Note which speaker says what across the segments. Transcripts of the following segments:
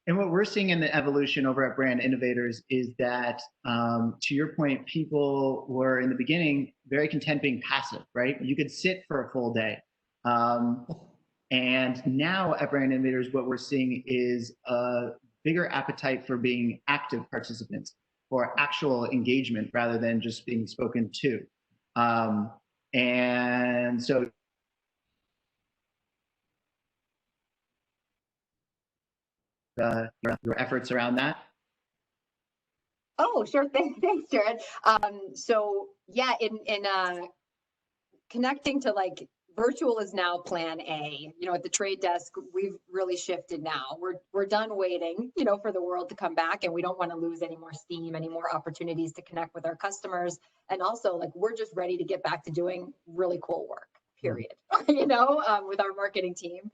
Speaker 1: And what we're seeing in the evolution over at Brand Innovators is that, to your point, people were in the beginning very content being passive, right? You could sit for a full day. Um, and now at Brand Innovators, what we're seeing is a bigger appetite for being active participants or actual engagement rather than just being spoken to. Um, and so your efforts around that.
Speaker 2: Oh, sure. Thanks, Jared. So yeah, in connecting to like virtual is now plan A. You know, at the trade desk, we've really shifted now. We're done waiting, you know, for the world to come back, and we don't want to lose any more steam, any more opportunities to connect with our customers. And also, like, we're just ready to get back to doing really cool work, period. You know, with our marketing team.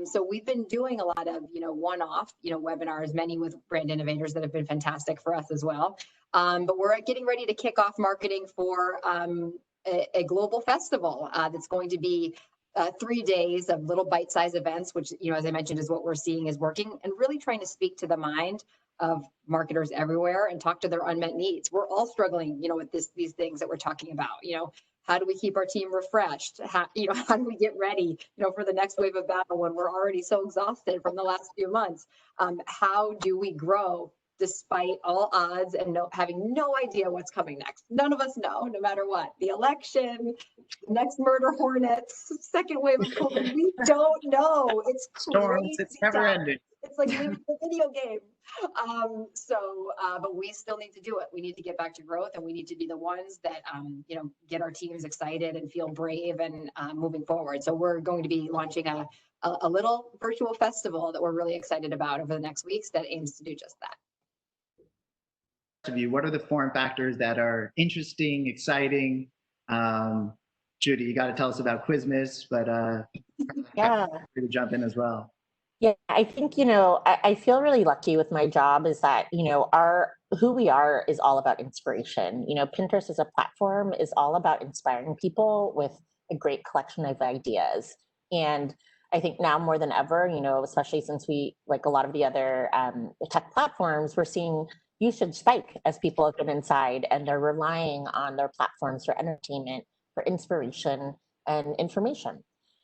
Speaker 2: So we've been doing a lot of, you know, one-off, you know, webinars, many with Brand Innovators that have been fantastic for us as well. But we're getting ready to kick off marketing for a global festival that's going to be 3 days of little bite-sized events, which, you know, as I mentioned, is what we're seeing is working, and really trying to speak to the mind of marketers everywhere and talk to their unmet needs. We're all struggling, you know, with these things that we're talking about. You know, how do we keep our team refreshed? How do we get ready, you know, for the next wave of battle when we're already so exhausted from the last few months? How do we grow despite all odds and having no idea what's coming next? None of us know, no matter what. The election, next murder hornets, second wave of COVID, we don't know. It's
Speaker 1: Storms, it's never ending.
Speaker 2: It's like living a video game. But we still need to do it. We need to get back to growth, and we need to be the ones that, you know, get our teams excited and feel brave and moving forward. So we're going to be launching a little virtual festival that we're really excited about over the next weeks that aims to do just that.
Speaker 1: Of you, what are the form factors that are interesting, exciting? Judy, you got to tell us about Quizmas, but
Speaker 3: yeah,
Speaker 1: to jump in as well.
Speaker 3: Yeah, I think, you know, I feel really lucky with my job is that, you know, who we are is all about inspiration. You know, Pinterest as a platform is all about inspiring people with a great collection of ideas. And I think now more than ever, you know, especially since we, like a lot of the other tech platforms, we're seeing usage spike as people have been inside and they're relying on their platforms for entertainment, for inspiration and information.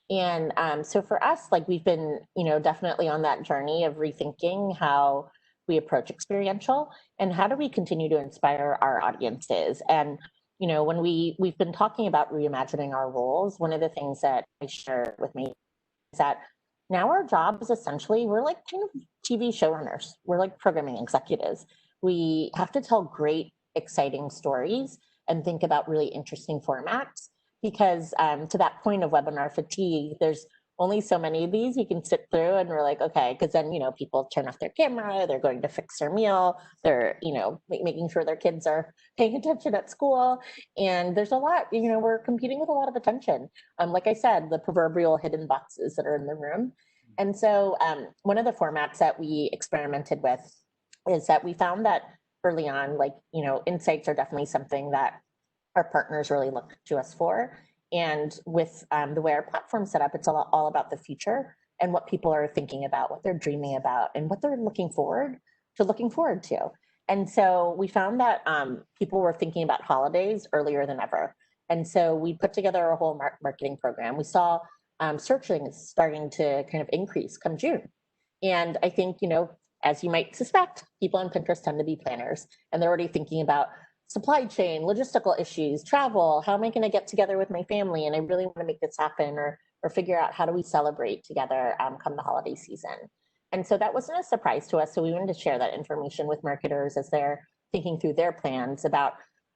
Speaker 3: And so for us, like we've been, you know, definitely on that journey of rethinking how we approach experiential and how do we continue to inspire our audiences. And, you know, when we've been talking about reimagining our roles, one of the things that I share with me is that now our job is essentially, we're like kind of TV showrunners. We're like programming executives. We have to tell great, exciting stories and think about really interesting formats. Because to that point of webinar fatigue, there's only so many of these you can sit through and we're like, okay, because then, you know, people turn off their camera, they're going to fix their meal, they're, you know, making sure their kids are paying attention at school. And there's a lot, you know, we're competing with a lot of attention. Like I said, the proverbial hidden boxes that are in the room. And so one of the formats that we experimented with is that we found that early on, like, you know, insights are definitely something that our partners really look to us for. And with the way our platform's set up, it's all about the future and what people are thinking about, what they're dreaming about, and what they're looking forward to. And so we found that people were thinking about holidays earlier than ever. And so we put together a whole marketing program. We saw searching starting to kind of increase come June. And I think, you know, as you might suspect, people on Pinterest tend to be planners, and they're already thinking about supply chain, logistical issues, travel, how am I going to get together with my family? And I really want to make this happen, or figure out how do we celebrate together come the holiday season. And so that wasn't a surprise to us. So we wanted to share that information with marketers as they're thinking through their plans about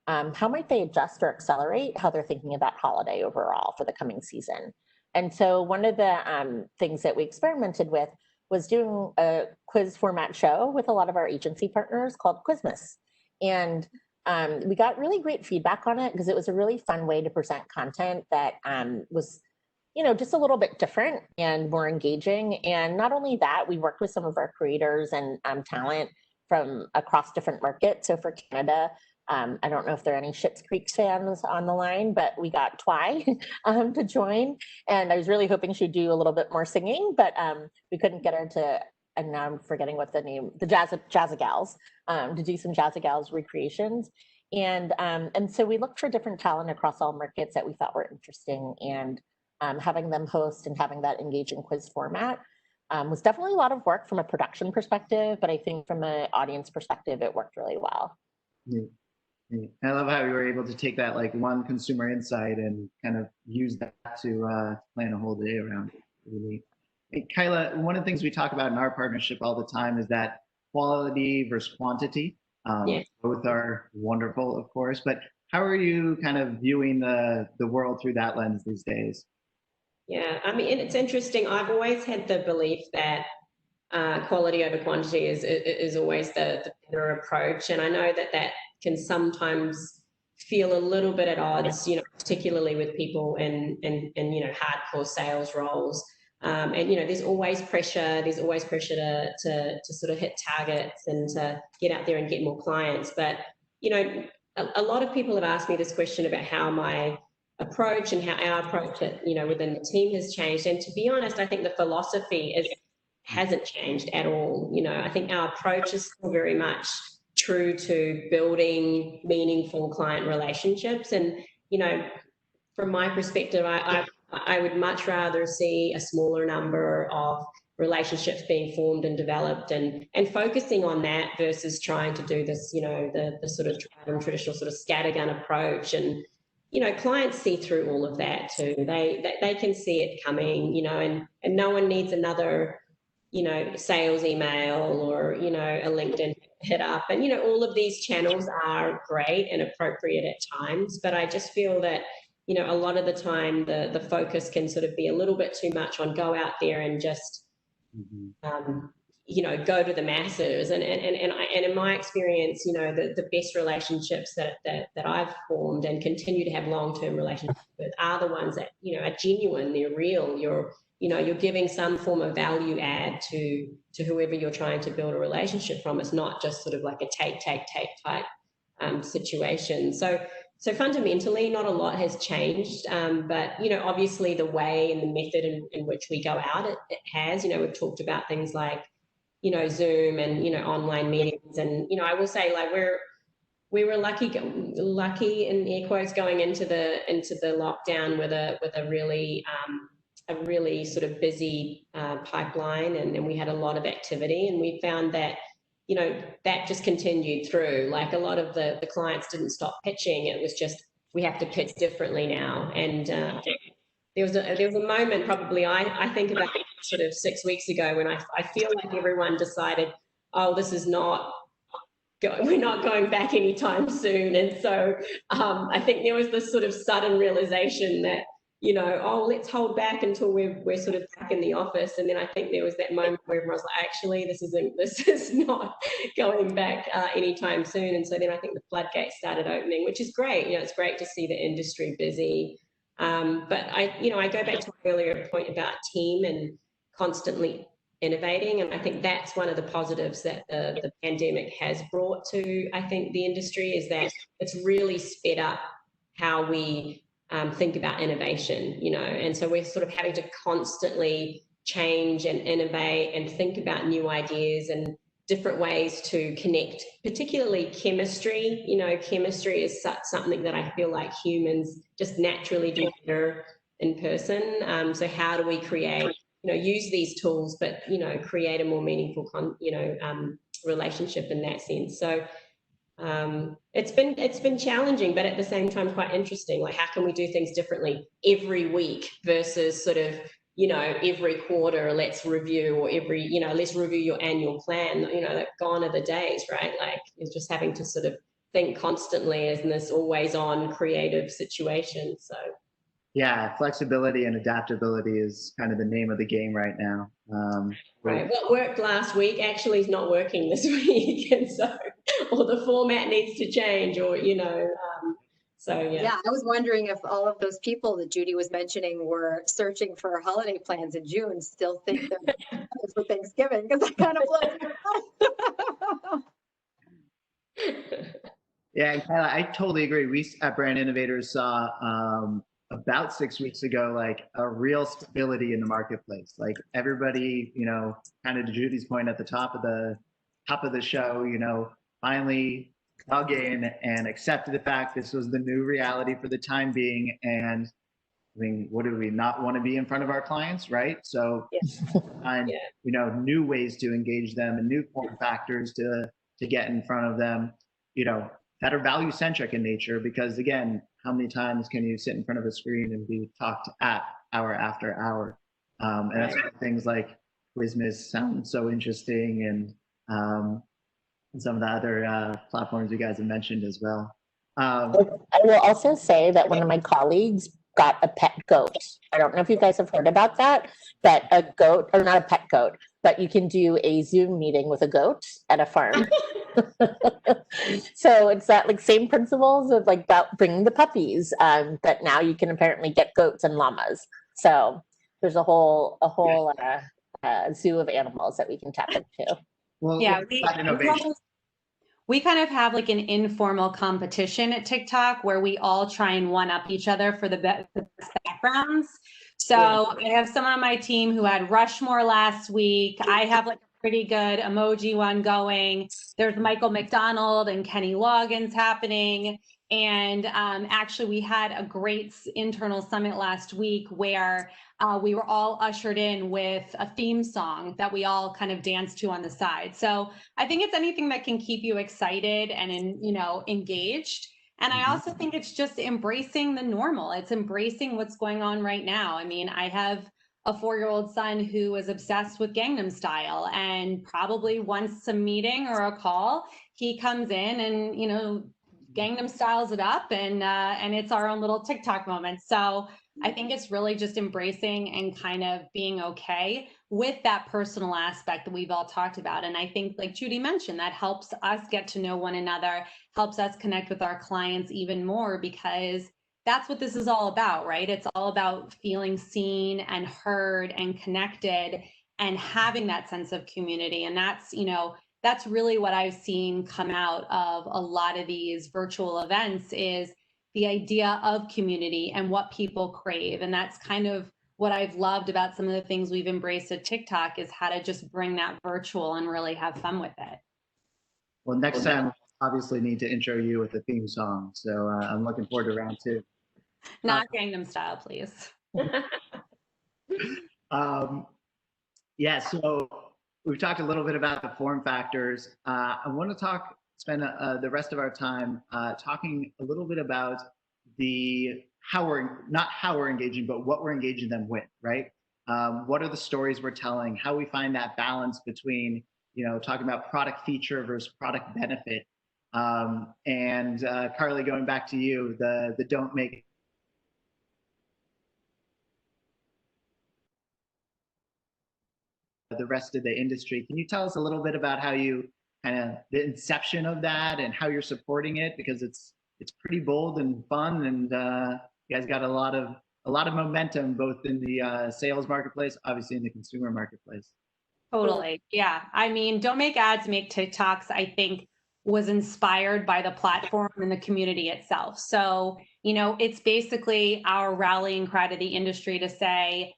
Speaker 3: how might they adjust or accelerate how they're thinking about holiday overall for the coming season. And so one of the things that we experimented with was doing a quiz format show with a lot of our agency partners called Quizmas. And we got really great feedback on it because it was a really fun way to present content that was, you know, just a little bit different and more engaging. And not only that, we worked with some of our creators and talent from across different markets. So for Canada, I don't know if there are any Schitt's Creek fans on the line, but we got Twy to join. And I was really hoping she'd do a little bit more singing, but we couldn't get her and now I'm forgetting what the name, the Jazzagals, to do some Jazzagals recreations. And so we looked for different talent across all markets that we thought were interesting, and having them host and having that engaging quiz format was definitely a lot of work from a production perspective, but I think from an audience perspective, it worked really well.
Speaker 1: Yeah. Yeah. I love how you were able to take that like one consumer insight and kind of use that to plan a whole day around it. Really. Hey, Kyla, one of the things we talk about in our partnership all the time is that quality versus quantity.
Speaker 4: Yes.
Speaker 1: Both are wonderful, of course, but how are you kind of viewing the world through that lens these days?
Speaker 4: Yeah, I mean, it's interesting. I've always had the belief that quality over quantity is always the better approach, and I know that that can sometimes feel a little bit at odds, you know, particularly with people in you know, hardcore sales roles. And you know, there's always pressure. There's always pressure to sort of hit targets and to get out there and get more clients. But you know, a lot of people have asked me this question about how my approach and how our approach, you know, within the team has changed. And to be honest, I think the philosophy hasn't changed at all. You know, I think our approach is still very much true to building meaningful client relationships. And you know, from my perspective, I would much rather see a smaller number of relationships being formed and developed and focusing on that versus trying to do this, you know, the sort of traditional sort of scattergun approach. And you know, clients see through all of that too. They can see it coming, you know, and no one needs another, you know, sales email or, you know, a LinkedIn hit up. And, you know, all of these channels are great and appropriate at times, but I just feel that, you know, a lot of the time the focus can sort of be a little bit too much on go out there and just, you know, go to the masses. And in my experience, you know, the best relationships that I've formed and continue to have long-term relationships with are the ones that, you know, are genuine, they're real. You know, you're giving some form of value add to whoever you're trying to build a relationship from. It's not just sort of like a take type situation. So fundamentally, not a lot has changed, but you know, obviously the way and the method in which we go out, it has. You know, we've talked about things like, you know, Zoom and, you know, online meetings, and you know, I will say, like, we were lucky in air quotes going into the lockdown with a really sort of busy pipeline, and we had a lot of activity, and we found that, you know, that just continued through. Like a lot of the clients didn't stop pitching. It was just, we have to pitch differently now. And there was a moment probably, I think about sort of 6 weeks ago when I feel like everyone decided, oh, this is not, we're not going back anytime soon. And so I think there was this sort of sudden realization that, you know, oh, let's hold back until we're sort of back in the office. And then I think there was that moment where everyone was like, actually, this is not going back anytime soon. And so then I think the floodgates started opening, which is great. You know, it's great to see the industry busy. But I go back to my earlier point about team and constantly innovating. And I think that's one of the positives that the pandemic has brought to, I think, the industry, is that it's really sped up how we think about innovation, you know, and so we're sort of having to constantly change and innovate and think about new ideas and different ways to connect, particularly chemistry. You know, chemistry is something that I feel like humans just naturally do better in person. So how do we create, you know, use these tools, but, you know, create a more meaningful, relationship in that sense. So it's been challenging, but at the same time quite interesting. Like, how can we do things differently every week versus sort of, you know, every quarter let's review, or every, you know, let's review your annual plan. You know, that gone are the days, right? Like, you're just having to sort of think constantly in this always on creative situation. So
Speaker 1: yeah, flexibility and adaptability is kind of the name of the game right now.
Speaker 4: Right. What worked last week actually is not working this week, and so, or the format needs to change, or, you know, so yeah.
Speaker 2: Yeah, I was wondering if all of those people that Judy was mentioning were searching for holiday plans in June still think they're for Thanksgiving, because that kind of blows my mind.
Speaker 1: Yeah, and Kyla, I totally agree. We at Brand Innovators saw about 6 weeks ago, like a real stability in the marketplace. Like everybody, kind of to Judy's point at the top of the show, finally dug in and accepted the fact this was the new reality for the time being. And I mean, what do we not want to be in front of our clients, right? So find new ways to engage them and new form factors to get in front of them, that are value centric in nature. Because again, how many times can you sit in front of a screen and be talked at hour after hour? And that's why things like Quizmas sound so interesting, and some of the other platforms you guys have mentioned as well.
Speaker 3: I will also say that one of my colleagues got a pet goat. I don't know if you guys have heard about that, but a goat, or not a pet goat, but you can do a Zoom meeting with a goat at a farm. So it's that like same principles of like about bringing the puppies, but now you can apparently get goats and llamas. So there's a whole zoo of animals that we can tap into.
Speaker 1: Well,
Speaker 5: Yeah,
Speaker 1: innovation.
Speaker 5: we kind of have like an informal competition at TikTok where we all try and one up each other for the best backgrounds. So I have someone on my team who had Rushmore last week. I have like a pretty good emoji one going. There's Michael McDonald and Kenny Loggins happening. And actually, we had a great internal summit last week where we were all ushered in with a theme song that we all kind of danced to on the side. So I think it's anything that can keep you excited and engaged. And I also think it's just embracing the normal. It's embracing what's going on right now. I mean, I have a 4-year-old son who is obsessed with Gangnam Style, and probably once a meeting or a call, he comes in and, Gangnam Styles it up, and it's our own little TikTok moment. So I think it's really just embracing and kind of being okay with that personal aspect that we've all talked about. And I think, like Judy mentioned, that helps us get to know one another, helps us connect with our clients even more, because that's what this is all about, right? It's all about feeling seen and heard and connected and having that sense of community. And that's really what I've seen come out of a lot of these virtual events, is the idea of community and what people crave. And that's kind of what I've loved about some of the things we've embraced at TikTok, is how to just bring that virtual and really have fun with it.
Speaker 1: Well, next time, obviously need to intro you with a theme song. So I'm looking forward to round 2.
Speaker 5: Not Gangnam Style, please.
Speaker 1: So we've talked a little bit about the form factors. I want to spend the rest of our time talking a little bit about not how we're engaging, but what we're engaging them with, right? What are the stories we're telling? How we find that balance between, talking about product feature versus product benefit. And Carly, going back to you, the don't make the rest of the industry. Can you tell us a little bit about how you the inception of that and how you're supporting it? Because it's pretty bold and fun, and you guys got a lot of momentum, both in the sales marketplace, obviously in the consumer marketplace.
Speaker 5: Totally. Yeah. I mean, Don't Make Ads, Make TikToks, I think, was inspired by the platform and the community itself. So, it's basically our rallying cry to the industry to say,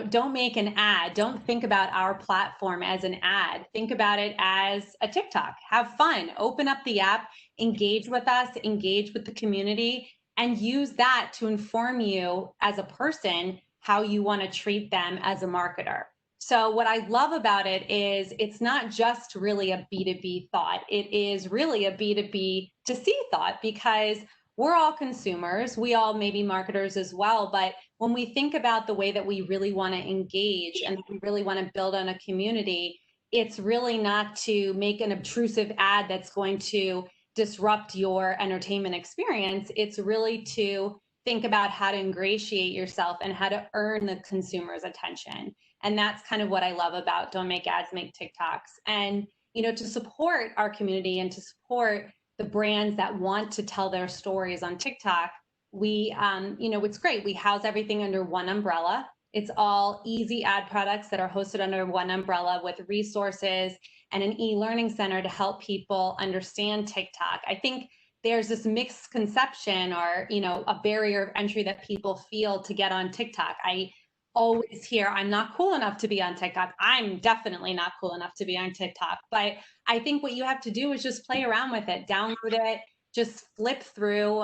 Speaker 5: don't make an ad. Don't think about our platform as an ad. Think about it as a TikTok. Have fun. Open up the app, engage with us, engage with the community, and use that to inform you as a person how you want to treat them as a marketer. So what I love about it is it's not just really a B2B thought. It is really a B2B to C thought, because we're all consumers. We all may be marketers as well. But when we think about the way that we really want to engage and we really want to build on a community, it's really not to make an obtrusive ad that's going to disrupt your entertainment experience. It's really to think about how to ingratiate yourself and how to earn the consumer's attention. And that's kind of what I love about Don't Make Ads, Make TikToks. And, to support our community and to support the brands that want to tell their stories on TikTok, we, it's great. We house everything under one umbrella. It's all easy ad products that are hosted under one umbrella, with resources and an e-learning center to help people understand TikTok. I think there's this mixed conception or, you know, a barrier of entry that people feel to get on TikTok. I always hear, I'm not cool enough to be on TikTok. I'm definitely not cool enough to be on TikTok. But I think what you have to do is just play around with it, download it, just flip through,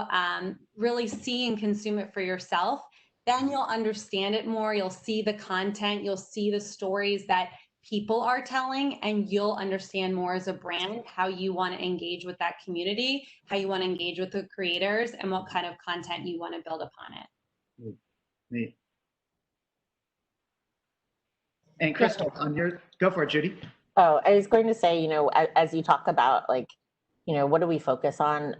Speaker 5: really see and consume it for yourself. Then you'll understand it more. You'll see the content, you'll see the stories that people are telling, and you'll understand more as a brand how you want to engage with that community, how you want to engage with the creators, and what kind of content you want to build upon it.
Speaker 1: Neat. And Crystal, on your, go for it, Judy.
Speaker 3: Oh, I was going to say, you know, as you talk about like, you know, what do we focus on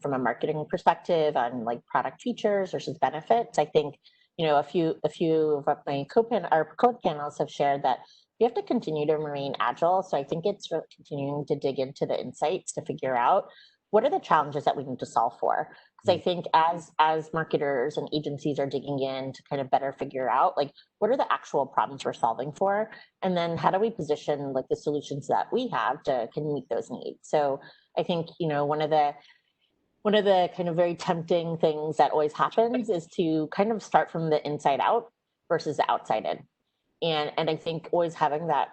Speaker 3: from a marketing perspective on like product features versus benefits? I think, you know, a few of my co-panelists have shared that we have to continue to remain agile. So I think it's really continuing to dig into the insights to figure out what are the challenges that we need to solve for. Because I think as marketers and agencies are digging in to kind of better figure out like what are the actual problems we're solving for, and then how do we position like the solutions that we have to can meet those needs. So I think, you know, one of the kind of very tempting things that always happens is to kind of start from the inside out versus the outside in. And I think always having that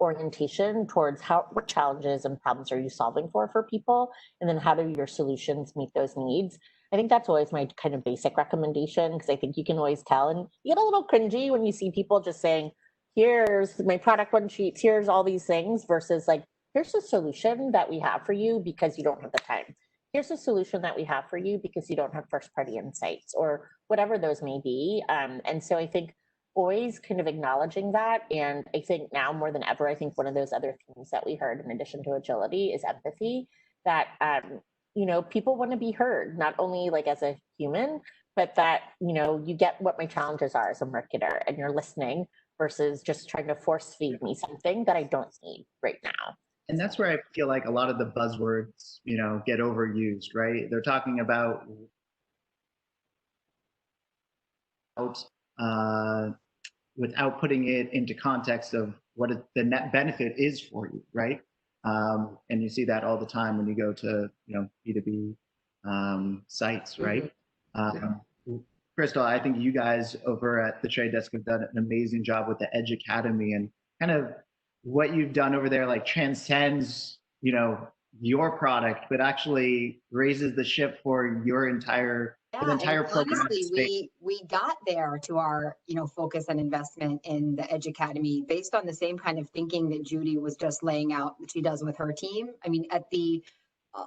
Speaker 3: orientation towards what challenges and problems are you solving for people, and then how do your solutions meet those needs. I think that's always my kind of basic recommendation, because I think you can always tell, and you get a little cringy when you see people just saying, here's my product one sheets, here's all these things, versus like, here's a solution that we have for you because you don't have the time. Here's a solution that we have for you because you don't have first party insights, or whatever those may be. And so I think always kind of acknowledging that. And I think now more than ever, I think one of those other things that we heard in addition to agility is empathy, that, you know, people want to be heard, not only like as a human, but that, you know, you get what my challenges are as a marketer and you're listening versus just trying to force feed me something that I don't need right now.
Speaker 1: And that's where I feel like a lot of the buzzwords, you know, get overused, right? They're talking about without putting it into context of what the net benefit is for you, right? And you see that all the time when you go to, you know, B2B sites, right? Crystal, I think you guys over at The Trade Desk have done an amazing job with the Edge Academy, and kind of what you've done over there like transcends, you know, your product, but actually raises the ship for your entire program.
Speaker 2: Honestly, we got there to our, you know, focus and investment in the Edge Academy based on the same kind of thinking that Judy was just laying out that she does with her team. I mean, at the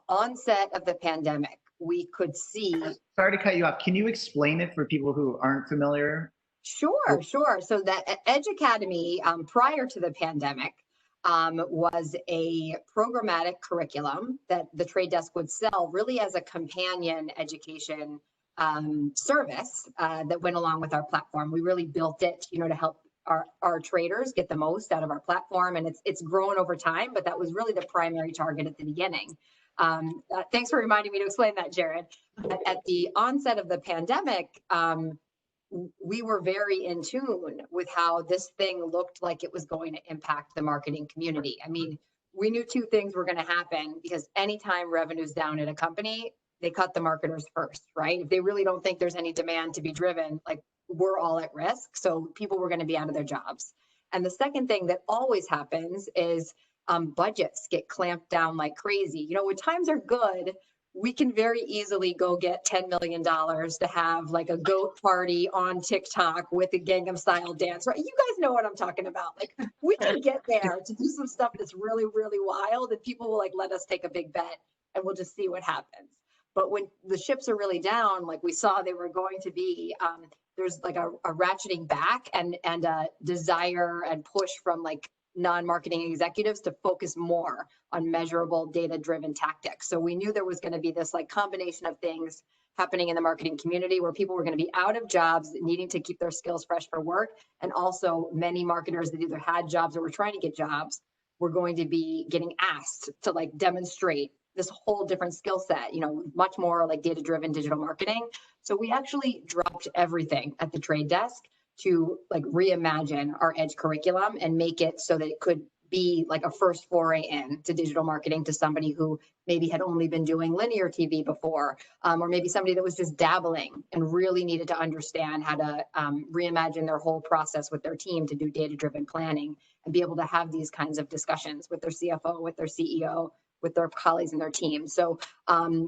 Speaker 2: onset of the pandemic, we could see.
Speaker 1: Sorry to cut you off. Can you explain it for people who aren't familiar?
Speaker 2: Sure. So that Edge Academy, prior to the pandemic, was a programmatic curriculum that the Trade Desk would sell really as a companion education service that went along with our platform. We really built it, you know, to help our traders get the most out of our platform, and it's grown over time, but that was really the primary target at the beginning. Thanks for reminding me to explain that, Jared. At the onset of the pandemic, we were very in tune with how this thing looked like it was going to impact the marketing community. I mean, we knew two things were going to happen, because anytime revenue's down at a company, they cut the marketers first, right? If they really don't think there's any demand to be driven, like, we're all at risk. So people were going to be out of their jobs. And the second thing that always happens is budgets get clamped down like crazy. You know, when times are good, we can very easily go get $10 million to have like a goat party on TikTok with a Gangnam Style dance, right? You guys know what I'm talking about. Like, we can get there to do some stuff that's really, really wild, and people will like let us take a big bet and we'll just see what happens. But when the ships are really down, like we saw they were going to be, there's like a ratcheting back and a desire and push from like non-marketing executives to focus more on measurable data-driven tactics. So we knew there was going to be this like combination of things happening in the marketing community where people were going to be out of jobs, needing to keep their skills fresh for work. And also many marketers that either had jobs or were trying to get jobs were going to be getting asked to like demonstrate this whole different skill set, you know, much more like data-driven digital marketing. So we actually dropped everything at the Trade Desk to like reimagine our Edge curriculum and make it so that it could be like a first foray into digital marketing to somebody who maybe had only been doing linear TV before, or maybe somebody that was just dabbling and really needed to understand how to reimagine their whole process with their team to do data-driven planning and be able to have these kinds of discussions with their CFO, with their CEO, with their colleagues and their team. So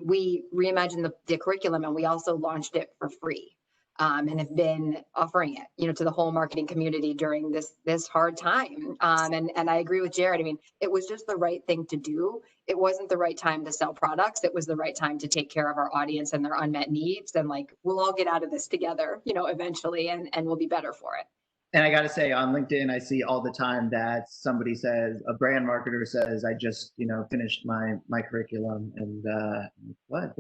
Speaker 2: we reimagined the curriculum, and we also launched it for free. And have been offering it, to the whole marketing community during this hard time. And I agree with Jared. I mean, it was just the right thing to do. It wasn't the right time to sell products. It was the right time to take care of our audience and their unmet needs. And like, we'll all get out of this together, eventually, and we'll be better for it.
Speaker 1: And I got to say, on LinkedIn, I see all the time that somebody says, a brand marketer says, I just, finished my curriculum, and what?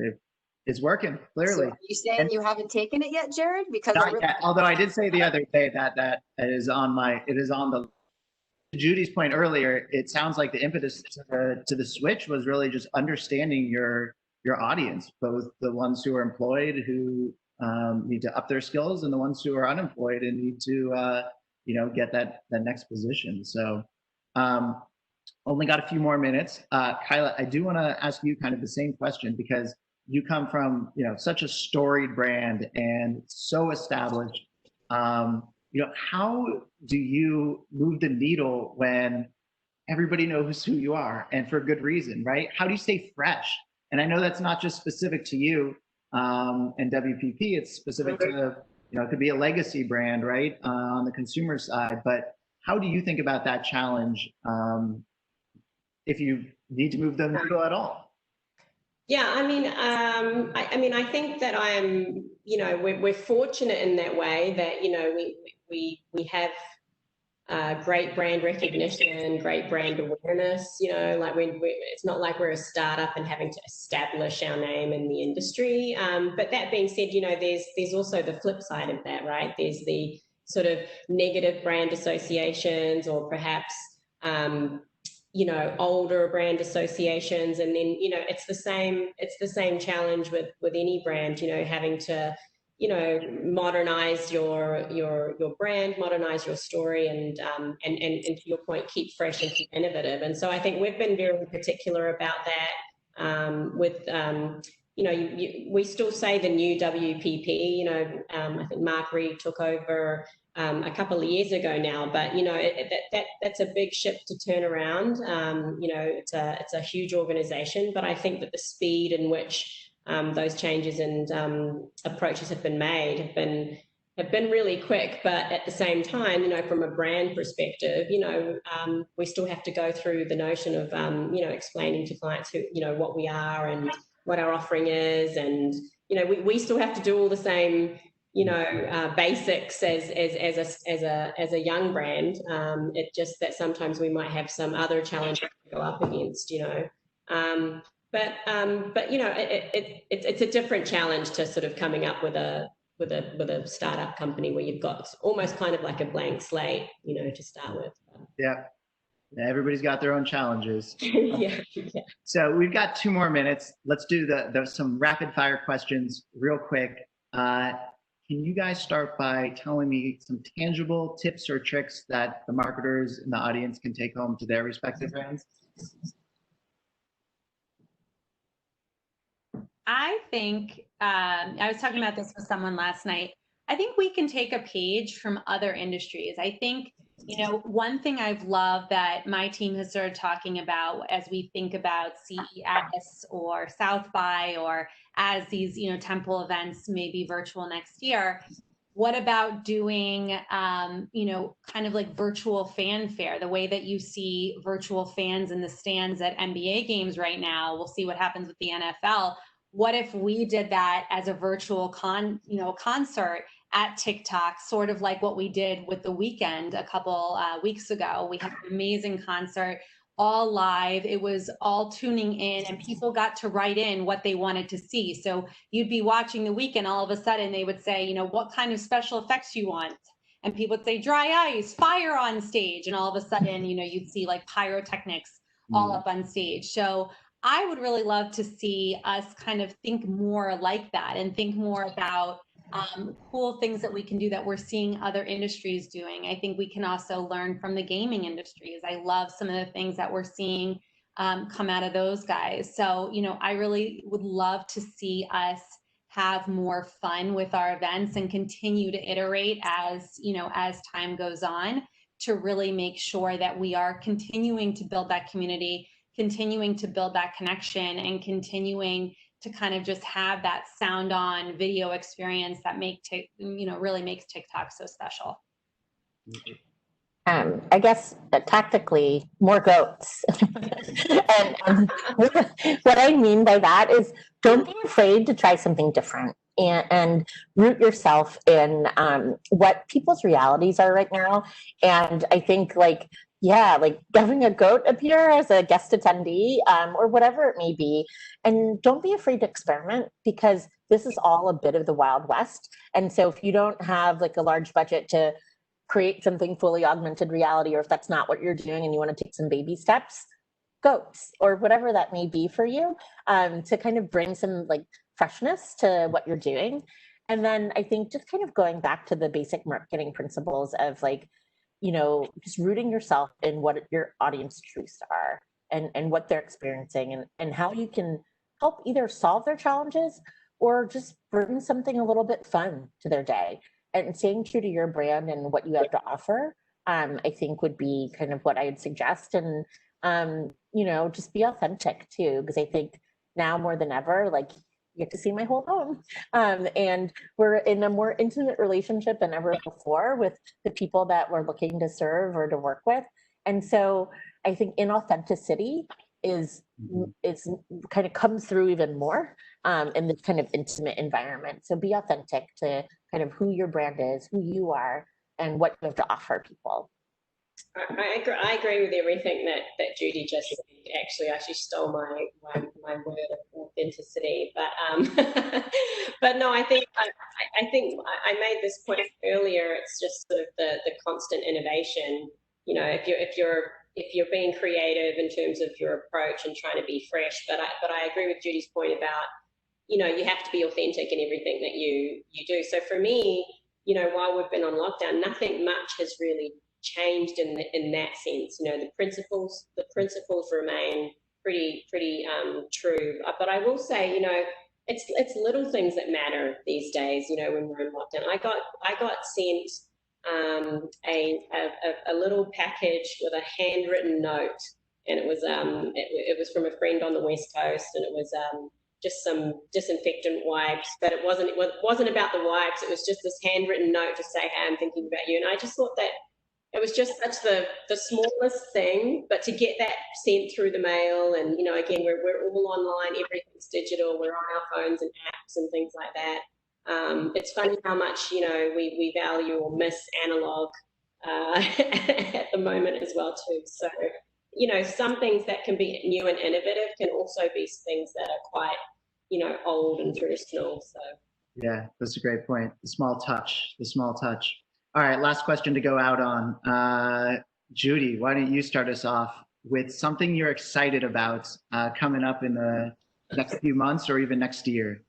Speaker 1: It's working, clearly.
Speaker 2: So are you saying you haven't taken it yet, Jared? Because
Speaker 1: although I did say the other day that it is on the, to Judy's point earlier, it sounds like the impetus to the switch was really just understanding your audience, both the ones who are employed who need to up their skills and the ones who are unemployed and need to get that next position. So only got a few more minutes. Kyla, I do want to ask you kind of the same question, because you come from such a storied brand and so established. How do you move the needle when everybody knows who you are, and for good reason, right? How do you stay fresh? And I know that's not just specific to you and WPP. It's specific to it could be a legacy brand, right, on the consumer side. But how do you think about that challenge if you need to move the needle at all?
Speaker 4: Yeah, I mean, I think that I'm, we're fortunate in that way that, we have great brand recognition, great brand awareness, like it's not like we're a startup and having to establish our name in the industry. But that being said, there's also the flip side of that, right? There's the sort of negative brand associations, or perhaps, older brand associations. And then, it's the same challenge with any brand, having to, modernize your brand, modernize your story, and to your point, keep fresh and keep innovative. And so I think we've been very particular about that we still say the new WPP, I think Mark Reed took over a couple of years ago now, but that's a big ship to turn around. It's a huge organization, but I think that the speed in which those changes and approaches have been made have been really quick. But at the same time, from a brand perspective, we still have to go through the notion of explaining to clients who what we are and what our offering is, and we still have to do all the same basics as a young brand. It just that sometimes we might have some other challenges to go up against, but it's a different challenge to sort of coming up with a startup company where you've got almost kind of like a blank slate, to start with.
Speaker 1: Yeah. Everybody's got their own challenges.
Speaker 4: Yeah.
Speaker 1: So we've got 2 more minutes. Let's do some rapid fire questions real quick. Can you guys start by telling me some tangible tips or tricks that the marketers in the audience can take home to their respective brands?
Speaker 5: I think, I was talking about this with someone last night. I think we can take a page from other industries. I think, one thing I've loved that my team has started talking about as we think about CES or South by, or as these, temple events may be virtual next year, what about doing, kind of like virtual fanfare, the way that you see virtual fans in the stands at NBA games right now. We'll see what happens with the NFL. What if we did that as a virtual concert at TikTok, sort of like what we did with The Weeknd a couple weeks ago? We had an amazing concert, all live. It was all tuning in, and people got to write in what they wanted to see. So you'd be watching The Weeknd, all of a sudden they would say, what kind of special effects you want? And people would say dry ice, fire on stage. And all of a sudden, you'd see like pyrotechnics all up on stage. So I would really love to see us kind of think more like that, and think more about cool things that we can do that we're seeing other industries doing. I think we can also learn from the gaming industries. I love some of the things that we're seeing come out of those guys. So, you know, I really would love to see us have more fun with our events and continue to iterate as, you know, as time goes on, to really make sure that we are continuing to build that community, continuing to build that connection, and continuing to kind of just have that sound on video experience that really makes TikTok so special.
Speaker 3: I guess tactically, more goats. And what I mean by that is, don't be afraid to try something different, and root yourself in what people's realities are right now. And I think, like having a goat appear as a guest attendee, or whatever it may be. And don't be afraid to experiment, because this is all a bit of the Wild West. And so if you don't have like a large budget to create something fully augmented reality, or if that's not what you're doing and you want to take some baby steps, goats, or whatever that may be for you, to kind of bring some like freshness to what you're doing. And then I think just kind of going back to the basic marketing principles of, like, you know, just rooting yourself in what your audience truths are, and what they're experiencing, and how you can help either solve their challenges or just bring something a little bit fun to their day. And staying true to your brand and what you have to offer, I think would be kind of what I'd suggest. And, you know, just be authentic too, because I think now more than ever, like, you get to see my whole home. And we're in a more intimate relationship than ever before with the people that we're looking to serve or to work with. And so I think inauthenticity is kind of comes through even more in this kind of intimate environment. So be authentic to kind of who your brand is, who you are, and what you have to offer people.
Speaker 4: I agree with everything that Judy just said. Actually, she stole my word of authenticity, but but no, I think I made this point earlier. It's just sort of the constant innovation. You know, if you're being creative in terms of your approach and trying to be fresh, but I agree with Judy's point about, you know, you have to be authentic in everything that you do. So for me, you know, while we've been on lockdown, nothing much has really changed in that sense. You know, the principles remain pretty true. But I will say, you know, it's little things that matter these days. You know, when we're in lockdown, I got sent a little package with a handwritten note, and it was from a friend on the West Coast, and it was just some disinfectant wipes, but it wasn't about the wipes. It was just this handwritten note to say, "Hey, I'm thinking about you." And I just thought that it was just such the smallest thing, but to get that sent through the mail, and, you know, again, we're all online, everything's digital, we're on our phones and apps and things like that. It's funny how much, you know, we value or miss analog at the moment as well too. So, you know, some things that can be new and innovative can also be things that are quite, you know, old and traditional. So
Speaker 1: yeah, that's a great point. The small touch. All right, last question to go out on. Judy, why don't you start us off with something you're excited about coming up in the next few months or even next year?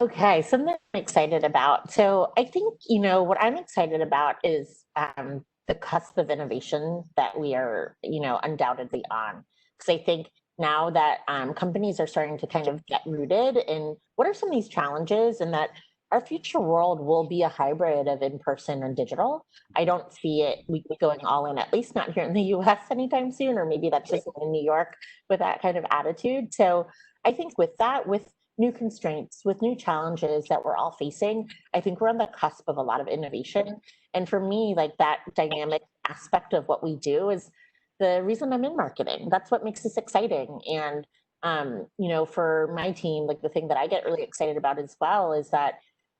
Speaker 3: Okay, something I'm excited about. So I think, you know, what I'm excited about is the cusp of innovation that we are, you know, undoubtedly on. Because I think now that companies are starting to kind of get rooted in what are some of these challenges, and that our future world will be a hybrid of in-person and digital. I don't see it going all in, at least not here in the US anytime soon, or maybe that's just in New York with that kind of attitude. So I think with that, with new constraints, with new challenges that we're all facing, I think we're on the cusp of a lot of innovation. And for me, like, that dynamic aspect of what we do is the reason I'm in marketing. That's what makes this exciting. And, you know, for my team, like, the thing that I get really excited about as well is that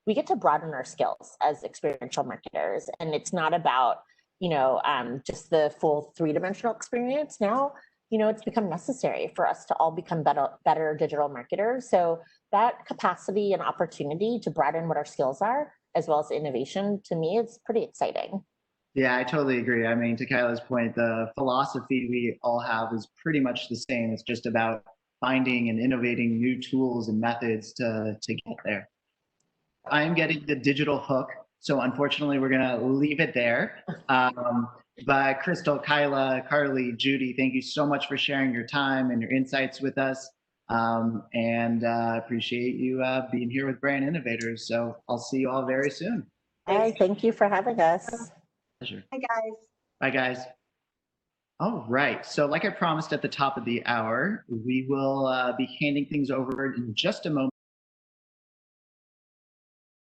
Speaker 3: we get to broaden our skills as experiential marketers. And it's not about, you know, just the full three-dimensional experience. Now, you know, it's become necessary for us to all become better digital marketers. So that capacity and opportunity to broaden what our skills are, as well as innovation, to me, it's pretty exciting.
Speaker 1: Yeah, I totally agree. I mean, to Kyla's point, the philosophy we all have is pretty much the same. It's just about finding and innovating new tools and methods to get there. I am getting the digital hook. So unfortunately, we're going to leave it there. But Crystal, Kyla, Carly, Judy, thank you so much for sharing your time and your insights with us. And appreciate you being here with Brand Innovators. So I'll see you all very soon.
Speaker 3: Hey, thank you for having us.
Speaker 1: Pleasure.
Speaker 2: Hi, guys.
Speaker 1: Bye, guys. All right. So like I promised at the top of the hour, we will be handing things over in just a moment.